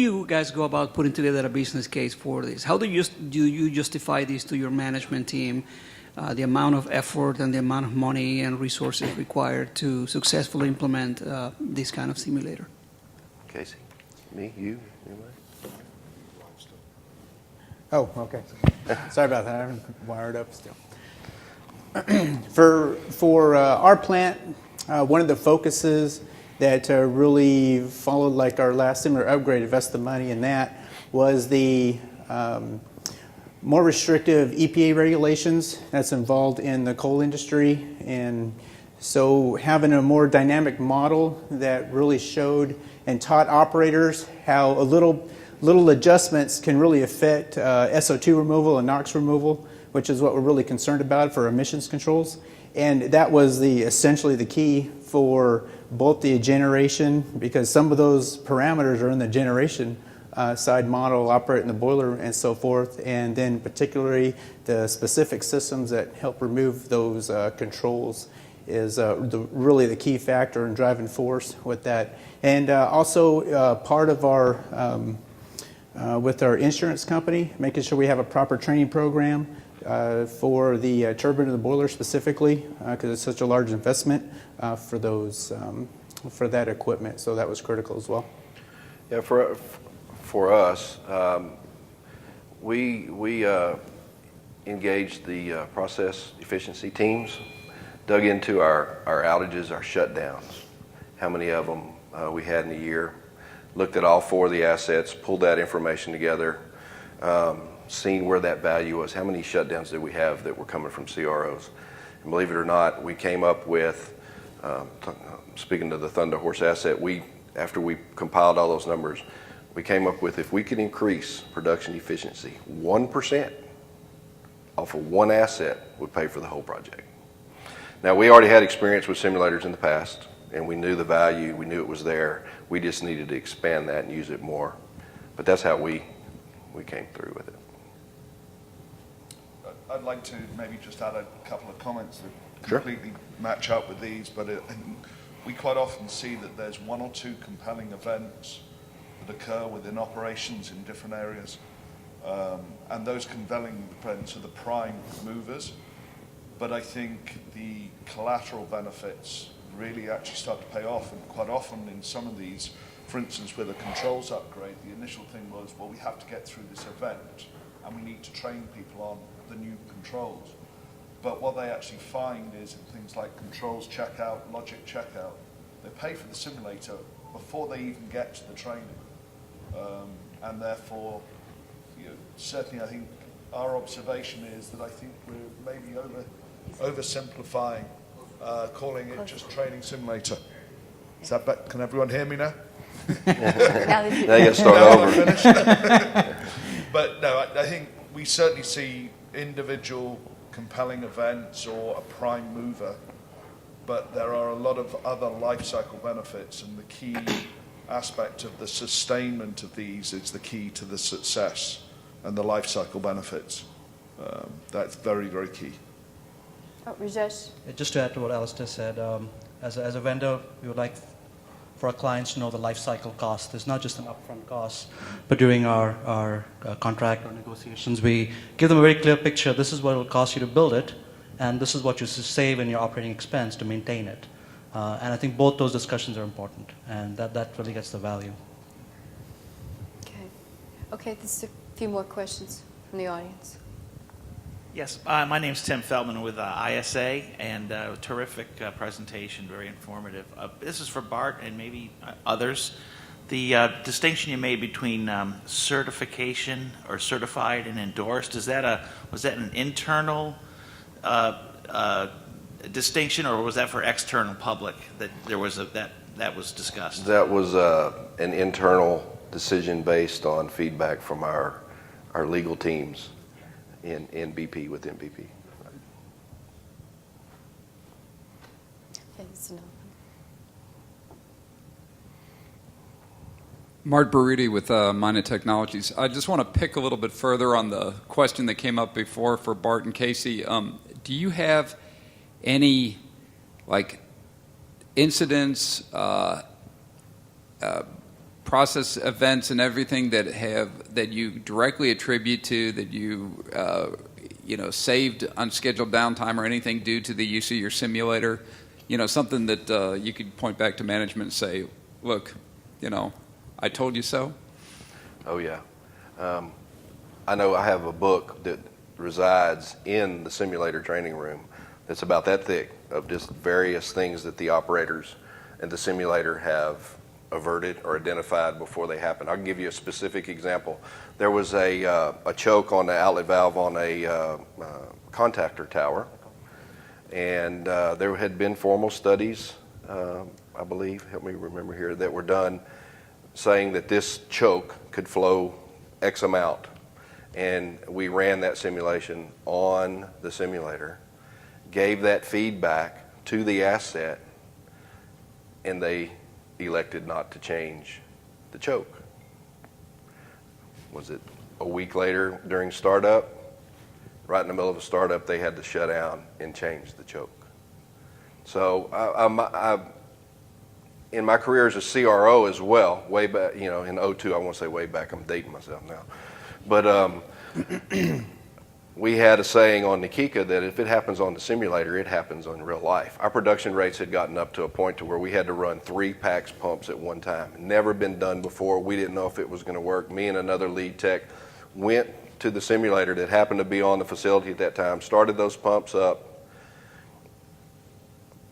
you guys go about putting together a business case for this? How do you justify this to your management team, the amount of effort and the amount of money and resources required to successfully implement this kind of simulator? Casey, me, you, anybody? Oh, okay. Sorry about that. I haven't wired up still. For our plant, one of the focuses that really followed like our last similar upgrade, invest the money in that, was the more restrictive EPA regulations that's involved in the coal industry. And so having a more dynamic model that really showed and taught operators how a little adjustments can really affect SO2 removal and NOx removal, which is what we're really concerned about for emissions controls. And that was essentially the key for both the generation, because some of those parameters are in the generation side model, operating the boiler and so forth, and then particularly the specific systems that help remove those controls is really the key factor and driving force with that. And also part of our with our insurance company, making sure we have a proper training program for the turbine and the boiler specifically, because it's such a large investment for those for that equipment. So that was critical as well. Yeah, for us, we engaged the process efficiency teams, dug into our outages, our shutdowns, how many of them we had in a year. Looked at all 4 of the assets, pulled that information together, seen where that value was, how many shutdowns did we have that were coming from CROs. And believe it or not, we came up with, speaking to the Thunder Horse asset, after we compiled all those numbers, we came up with if we could increase production efficiency 1% off of one asset would pay for the whole project. Now, we already had experience with simulators in the past, and we knew the value, we knew it was there. We just needed to expand that and use it more. But that's how we came through with it. I'd like to maybe just add a couple of comments that Sure. completely match up with these, but we quite often see that there's 1 or 2 compelling events that occur within operations in different areas. And those compelling events are the prime movers. But I think the collateral benefits really actually start to pay off, and quite often in some of these, for instance with a controls upgrade, the initial thing was, well, we have to get through this event and we need to train people on the new controls. But what they actually find is in things like controls checkout, logic checkout, they pay for the simulator before they even get to the training. And therefore, certainly I think our observation is that I think we're maybe oversimplifying, calling it just training simulator. Is that better? Can everyone hear me now? Now you got to start over. But no, I think we certainly see individual compelling events or a prime mover, but there are a lot of other life cycle benefits, and the key aspect of the sustainment of these is the key to the success and the life cycle benefits. That's very, very key. Rajesh? Just to add to what Alistair said, as a vendor, we would like for our clients to know the life cycle cost. It's not just an upfront cost, but during our contract or negotiations, we give them a very clear picture. This is what it will cost you to build it, and this is what you save in your operating expense to maintain it. And I think both those discussions are important, and that really gets the value. Okay, there's a few more questions from the audience. Yes, my name's Tim Feldman with ISA, and terrific presentation, very informative. This is for Bart and maybe others. The distinction you made between certification or certified and endorsed, was that an internal distinction, or was that for external public that there was that was discussed? That was an internal decision based on feedback from our legal teams in BP with MVP. Okay, so no. Mart Baruti with Mina Technologies. I just want to pick a little bit further on the question that came up before for Bart and Casey. Do you have any process events and everything that you directly attribute to that you saved unscheduled downtime or anything due to the use of your simulator? Something that you could point back to management and say, look, I told you so. Oh yeah. I know I have a book that resides in the simulator training room that's about that thick of just various things that the operators and the simulator have averted or identified before they happen. I'll give you a specific example. There was a choke on the outlet valve on a contactor tower, and there had been formal studies, I believe, help me remember here, that were done saying that this choke could flow X amount. And we ran that simulation on the simulator, gave that feedback to the asset, and they elected not to change the choke. Was it a week later during startup? Right in the middle of a startup, they had to shut down and change the choke. So in my career as a CRO as well, way back, in 02, I won't say way back, I'm dating myself now. But we had a saying on Nikika that if it happens on the simulator, it happens in real life. Our production rates had gotten up to a point to where we had to run 3 PAX pumps at one time. Never been done before. We didn't know if it was going to work. Me and another lead tech went to the simulator that happened to be on the facility at that time, started those pumps up,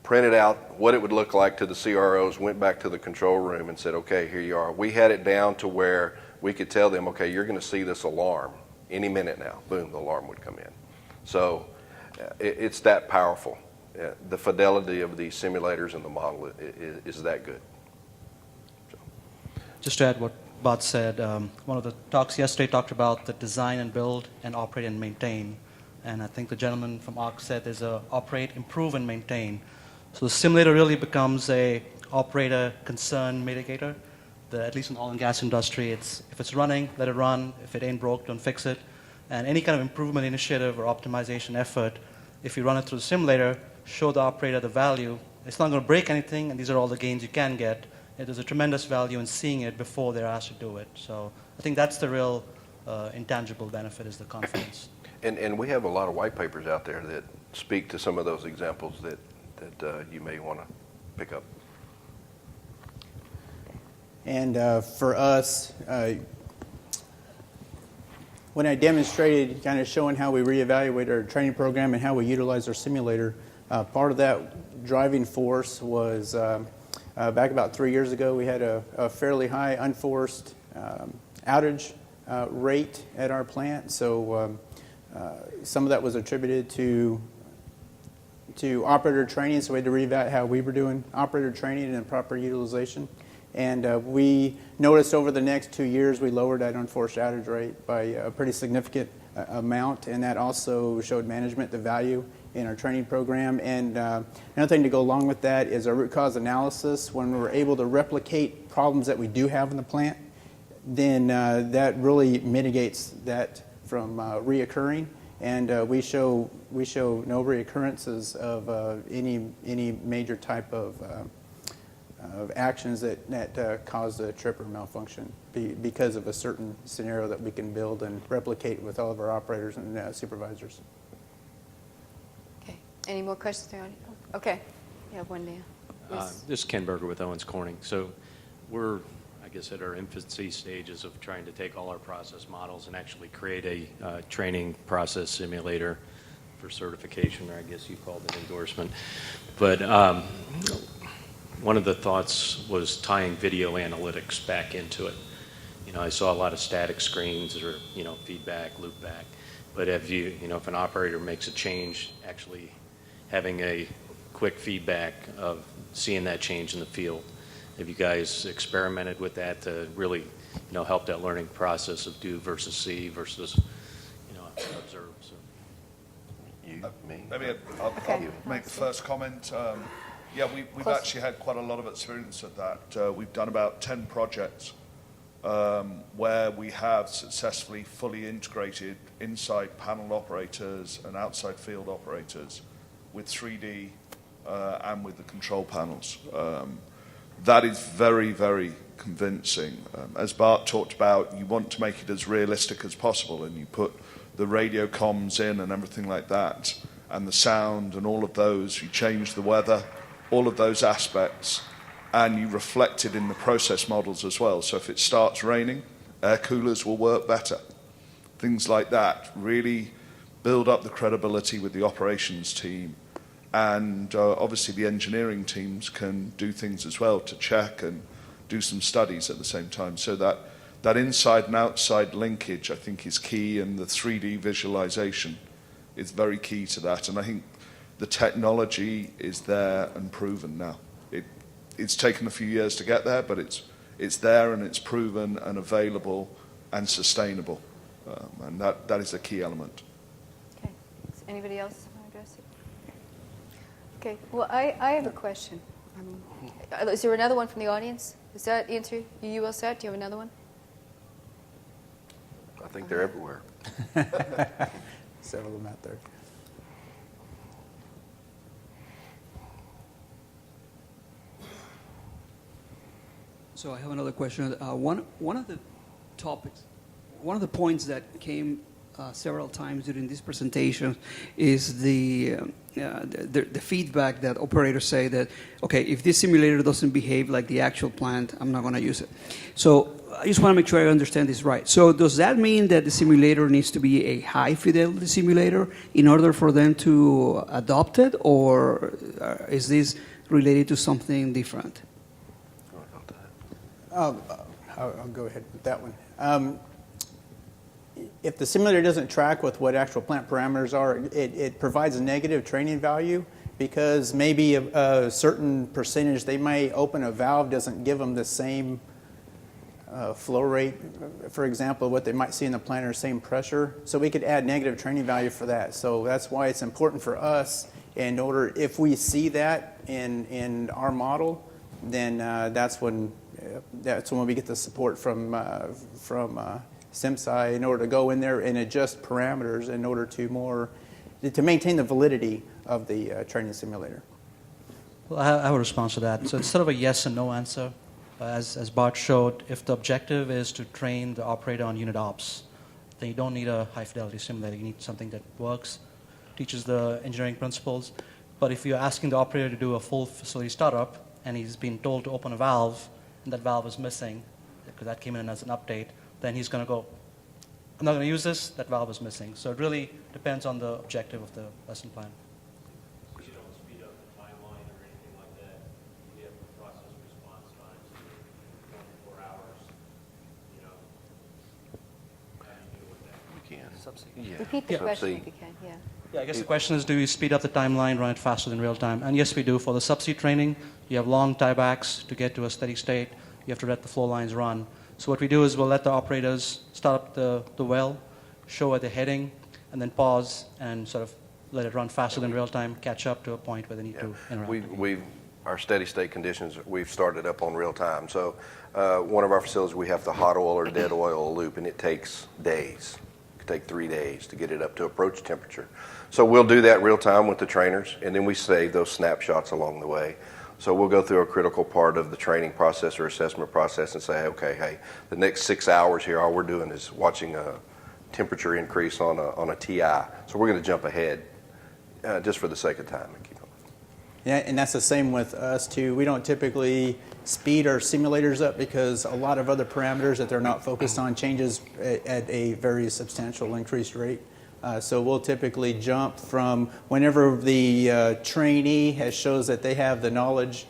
printed out what it would look like to the CROs, went back to the control room and said, okay, here you are. We had it down to where we could tell them, okay, you're going to see this alarm any minute now. Boom, the alarm would come in. So it's that powerful. The fidelity of these simulators and the model is that good. So. Just to add what Bart said, one of the talks yesterday talked about the design and build and operate and maintain. And I think the gentleman from ARC said there's a operate, improve, and maintain. So the simulator really becomes a operator concern mitigator. At least in the oil and gas industry, if it's running, let it run. If it ain't broke, don't fix it. And any kind of improvement initiative or optimization effort, if you run it through the simulator, show the operator the value. It's not going to break anything, and these are all the gains you can get. There's a tremendous value in seeing it before they're asked to do it. So I think that's the real intangible benefit, is the confidence. And we have a lot of white papers out there that speak to some of those examples that you may want to pick up. And for us, when I demonstrated kind of showing how we reevaluate our training program and how we utilize our simulator, part of that driving force was back about 3 years ago, we had a fairly high unforced outage rate at our plant. So some of that was attributed to operator training, so we had to reevaluate how we were doing operator training and proper utilization. And we noticed over the next 2 years, we lowered that unforced outage rate by a pretty significant amount, and that also showed management the value in our training program. And another thing to go along with that is our root cause analysis. When we're able to replicate problems that we do have in the plant, then that really mitigates that from reoccurring. And we show no reoccurrences of any major type of actions that cause a trip or malfunction because of a certain scenario that we can build and replicate with all of our operators and supervisors. Okay. Any more questions from the audience? Okay. You have one there. Yes. This is Ken Berger with Owens Corning. So we're, I guess, at our infancy stages of trying to take all our process models and actually create a training process simulator for certification, or I guess you called it endorsement. But one of the thoughts was tying video analytics back into it. I saw a lot of static screens or, feedback, loop back. But if if an operator makes a change, actually having a quick feedback of seeing that change in the field. Have you guys experimented with that to really, help that learning process of do versus see versus, observe? So. Me? Maybe I'll make the first comment. We've actually had quite a lot of experience at that. We've done about 10 projects where we have successfully fully integrated inside panel operators and outside field operators with 3D and with the control panels. That is very, very convincing. As Bart talked about, you want to make it as realistic as possible, and you put the radio comms in and everything like that, and the sound and all of those. You change the weather, all of those aspects, and you reflect it in the process models as well. So if it starts raining, air coolers will work better. Things like that really build up the credibility with the operations team. And obviously the engineering teams can do things as well to check and do some studies at the same time. So that inside and outside linkage, I think, is key, and the 3D visualization is very key to that. And I think the technology is there and proven now. It's taken a few years to get there, but it's there and it's proven and available and sustainable. And that is a key element. Okay. Does anybody else want to address it? Okay. Well, I have a question. Is there another one from the audience? Does that answer you all set? Do you have another one? I think they're everywhere. Several of them out there. So I have another question. One of the topics, one of the points that came several times during this presentation is the feedback that operators say that, okay, if this simulator doesn't behave like the actual plant, I'm not going to use it. So I just want to make sure I understand this right. So does that mean that the simulator needs to be a high fidelity simulator in order for them to adopt it, or is this related to something different? I'll go ahead with that one. If the simulator doesn't track with what actual plant parameters are, it provides a negative training value, because maybe a certain percentage, they might open a valve, doesn't give them the same flow rate, for example, what they might see in the plant, or same pressure. So we could add negative training value for that. So that's why it's important for us, in order, if we see that in our model, then that's when we get the support from SimSci in order to go in there and adjust parameters in order to maintain the validity of the training simulator. Well, I have a response to that. So instead of a yes and no answer, as Bart showed, if the objective is to train the operator on unit ops, then you don't need a high-fidelity simulator. You need something that works, teaches the engineering principles. But if you're asking the operator to do a full facility startup, and he's been told to open a valve, and that valve is missing, because that came in as an update, then he's going to go, I'm not going to use this, that valve is missing. So it really depends on the objective of the lesson plan. You don't speed up the timeline or anything like that. You have the process response times of 24 hours. You know, how do you deal with that? We can. Subsea. Yeah. Repeat the question Subsea. if you can. Yeah. Yeah, I guess the question is, do we speed up the timeline, run it faster than real time? And yes, we do. For the subsea training, you have long tiebacks to get to a steady state. You have to let the flow lines run. So what we do is we'll let the operators start up the well, show where they're heading, and then pause and sort of let it run faster than real time, catch up to a point where they need to interact. Our steady state conditions, we've started up on real time. So one of our facilities, we have the hot oil or dead oil loop, and it takes days. It could take 3 days to get it up to approach temperature. So we'll do that real time with the trainers, and then we save those snapshots along the way. So we'll go through a critical part of the training process or assessment process and say, okay, hey, the next 6 hours here, all we're doing is watching a temperature increase on a TI. So we're going to jump ahead just for the sake of time. And keep on. Yeah, and that's the same with us too. We don't typically speed our simulators up, because a lot of other parameters that they're not focused on changes at a very substantial increased rate. So we'll typically jump from whenever the trainee shows that they have the knowledge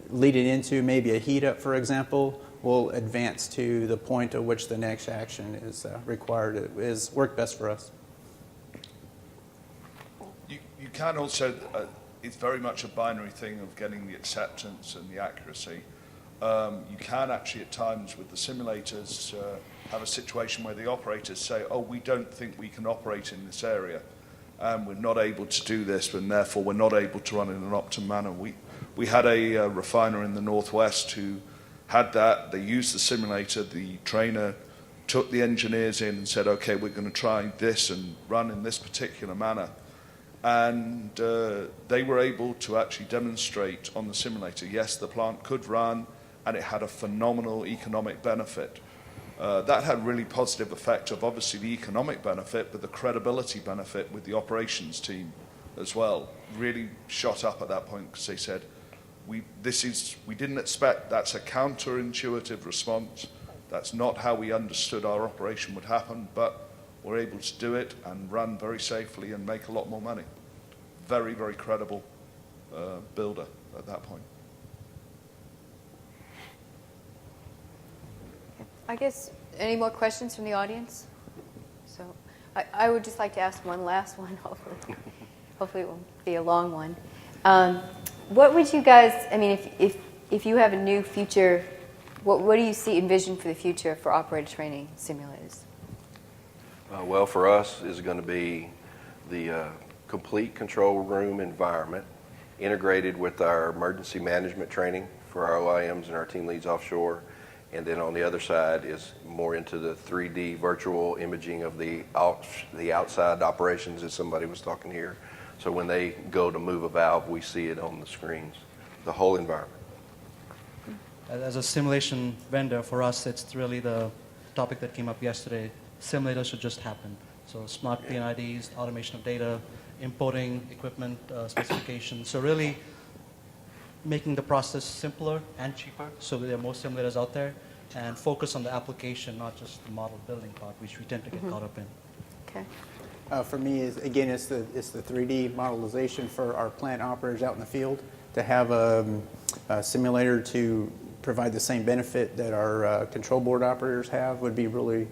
leading into maybe a heat up, for example, we'll advance to the point at which the next action is required. It is work best for us. You can also, it's very much a binary thing of getting the acceptance and the accuracy. You can actually at times with the simulators have a situation where the operators say, oh, we don't think we can operate in this area, and we're not able to do this, and therefore we're not able to run in an optimum manner. We had a refiner in the Northwest who had that. They used the simulator. The trainer took the engineers in and said, okay, we're going to try this and run in this particular manner. And they were able to actually demonstrate on the simulator, yes, the plant could run, and it had a phenomenal economic benefit. That had really positive effect of obviously the economic benefit, but the credibility benefit with the operations team as well really shot up at that point because they said, we didn't expect, that's a counterintuitive response. That's not how we understood our operation would happen, but we're able to do it and run very safely and make a lot more money. Very, very credible builder at that point. I guess, any more questions from the audience? So I would just like to ask one last one, hopefully. Hopefully it won't be a long one. What would you guys, I mean, if you have a new future, what do you see envision for the future for operator training simulators? Well, for us is going to be the complete control room environment integrated with our emergency management training for our OIMs and our team leads offshore. And then on the other side is more into the 3D virtual imaging of the outside operations as somebody was talking here. So when they go to move a valve, we see it on the screens, the whole environment. As a simulation vendor, for us, it's really the topic that came up yesterday. Simulators should just happen. So smart PNIDs, automation of data, importing equipment specifications. So really making the process simpler and cheaper so that there are more simulators out there, and focus on the application, not just the model building part, which we tend to get caught up in. Okay. For me, again, it's the 3D modelization for our plant operators out in the field to have a simulator to provide the same benefit that our control board operators have would be really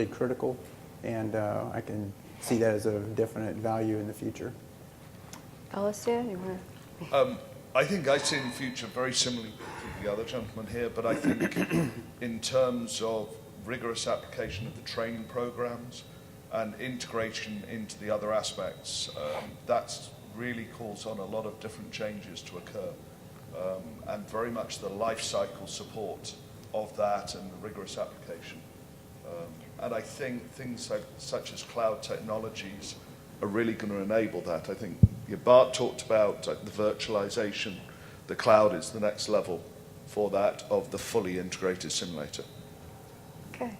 critical, and I can see that as a definite value in the future. Alistair, you want to? I think I see in the future very similarly to the other gentleman here, but I think in terms of rigorous application of the training programs and integration into the other aspects, that really calls on a lot of different changes to occur, and very much the life cycle support of that and the rigorous application. And I think things such as cloud technologies are really going to enable that. I think Bart talked about the virtualization. The cloud is the next level for that of the fully integrated simulator. Okay.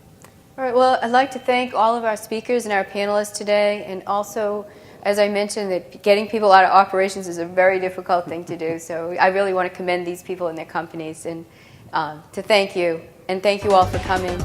All right. Well, I'd like to thank all of our speakers and our panelists today, and also, as I mentioned, that getting people out of operations is a very difficult thing to do. So I really want to commend these people and their companies, and to thank you, and thank you all for coming.